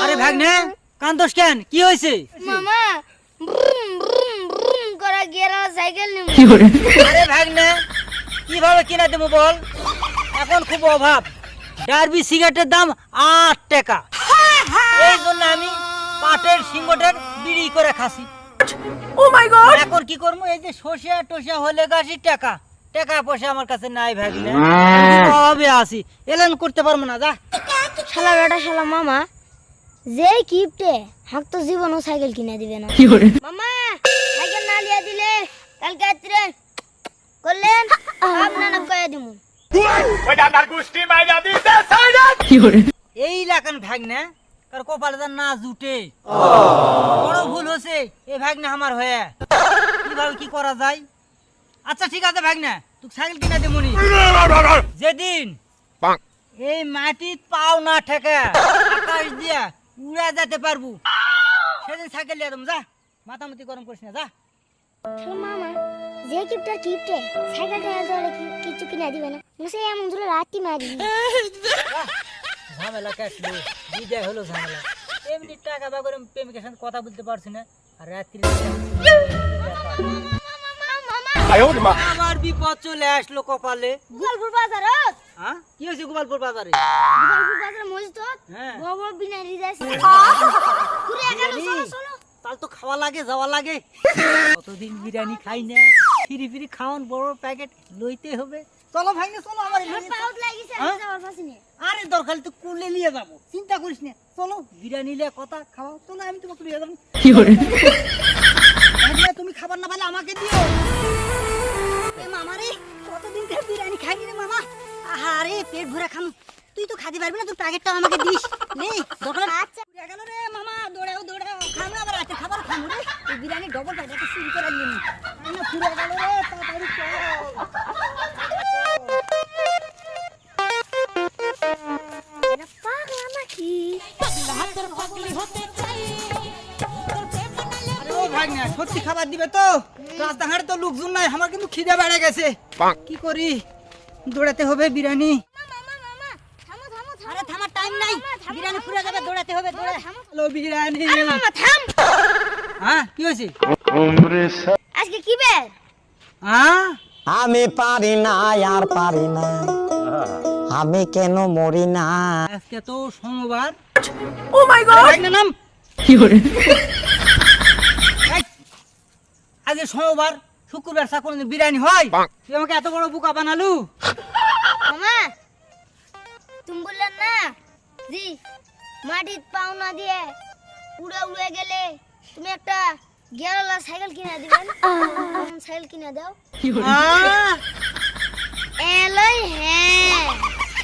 আরে ভাগ্নে কান্দোস কেন, কি হয়েছে? মামা ব্রুম ব্রুম ব্রুম করে গেরা সাইকেল নিমু। আরে ভাগ্নে কিভাবে কিনা দেবো বল, এখন খুব অভাব। ডার্বি সিগারেটের দাম 8 টাকা, এই জন্য আমি পাটের সিঙ্গটের বিড়ি করে খাসি। ও মাই গড, এখন কি করবো? এই যে সর্ষে টসা হলে গাছি টাকা টাকা পয়সা আমার কাছে নাই ভাগ্নে, অভাবে আছি, এলান করতে পারবো না। যা শালা বেটা শালা মামা যে কিপটে হাক তো জীবনও সাইকেল কিনে দিবে না। মামা সাইকেল না লিয়া দিলে কালকে রাত্রে করলেন আপনারা কয়ে দিমু। এই লাগান ভাগ্নে কার কপালে তার না জুটে, বড় ভুল হয়েছে এই ভাগ্নে আমার হয়ে। কিভাবে কি করা যায়? আচ্ছা ঠিক আছে ভাগ্নে, তুই সাইকেল কিনে দেবনি যেদিন এই মাটি পাও না ঠেকে আকাশ দিয়া উড়ে যেতে পারবো, সেদিন সাইকেল লিয়ে দেবো। যা মাথামতি গরম করিস না, যা। শালা মামা যে কিপটে সাইকেলটা ধরে কিছু কিনে দিবে না, মুসে এমন ধরে রাতি মারি। ঝামেলা কাটলো, বিদায় হলো ঝামেলা। এমনি টাকা বাগরে প্রেমিকের সাথে কথা বলতে পারছি না, আর রাত্রি আমার বিপদ চলে আসলো কপালে। গোপালপুর বাজারত হ্যাঁ কি হয়েছে? গোপালপুর বাজারে গোপালপুর বাজার মসজিদ হ্যাঁ বড় বিনারি যাইছে পুরো এখানে চলো চলো। তাল তো খাওয়া লাগে, যাওয়া লাগে। কতদিন বিরিয়ানি খাই না, ফিরি ফিরি খাওয়ান বড় প্যাকেট লইতে হবে। চলো ভাইনে চলো, আমার পাউড লাগিছে হ্যাঁ? যাওয়ার পাশে নে। আরে দরকার তো কুলে নিয়ে যাবো, চিন্তা করিস না। চলো বিরিয়ানি নিয়ে কথা খাওয়া, চলো আমি তোমাকে নিয়ে যাবো। কি করে তুমি খাবার না পাইলে আমাকে দিও। এ মামা রে, কতদিন ধরে বিরিয়ানি খাইনি রে মামা। আরে পেট ভরে খাম, তুই তো খাতে পারবি না, তুই প্যাকেটটা আমাকে দিস। নে দরকার। আচ্ছা গেল রে মামা, দৌড়াও দৌড়াও, খাম না আবার রাতে খাবার খাম রে। এই বিরিয়ানি ডবল প্যাকেট চুরি করে নিয়ে নি। না পুরো গেল রে, তাড়াতাড়ি চল। এটা পাগলা নাকি? আরে ও ভাগ্নে, সত্যি খাবার দিবে তো? রাস্তাঘাটে তো লোকজন নাই, আমার কিন্তু খিদে বেড়ে গেছে। কি করি? দৌড়াতে হবে বিরিয়ানি। মামা থামো থামো থামো। আরে থামার টাইম নাই, বিরিয়ানি পুরো যাবে, দৌড়াতে হবে। দৌড়া হ্যালো বিরিয়ানি। আরে মামা থাম। হ্যাঁ কি হয়েছে? আজকে কি বার? হ্যাঁ আমি পারি না আর পারি না, আমি কেন মরি না। আজকে তো সোমবার। ও মাই গড, ভাগ্নে নাম কি করে? আজকে সোমবার, শুক্রবার কোন বিরিয়ানি হয়? তুই আমাকে এত বড় বোকা বানালু। মামা তুমি বললেন না জি মাটির পাও না দিয়ে উড়ে উড়ে গেলে তুমি একটা গিয়ারওয়ালা সাইকেল কিনে দিবেন। সাইকেল কিনে দাও। আহ! এলাই হ্যাঁ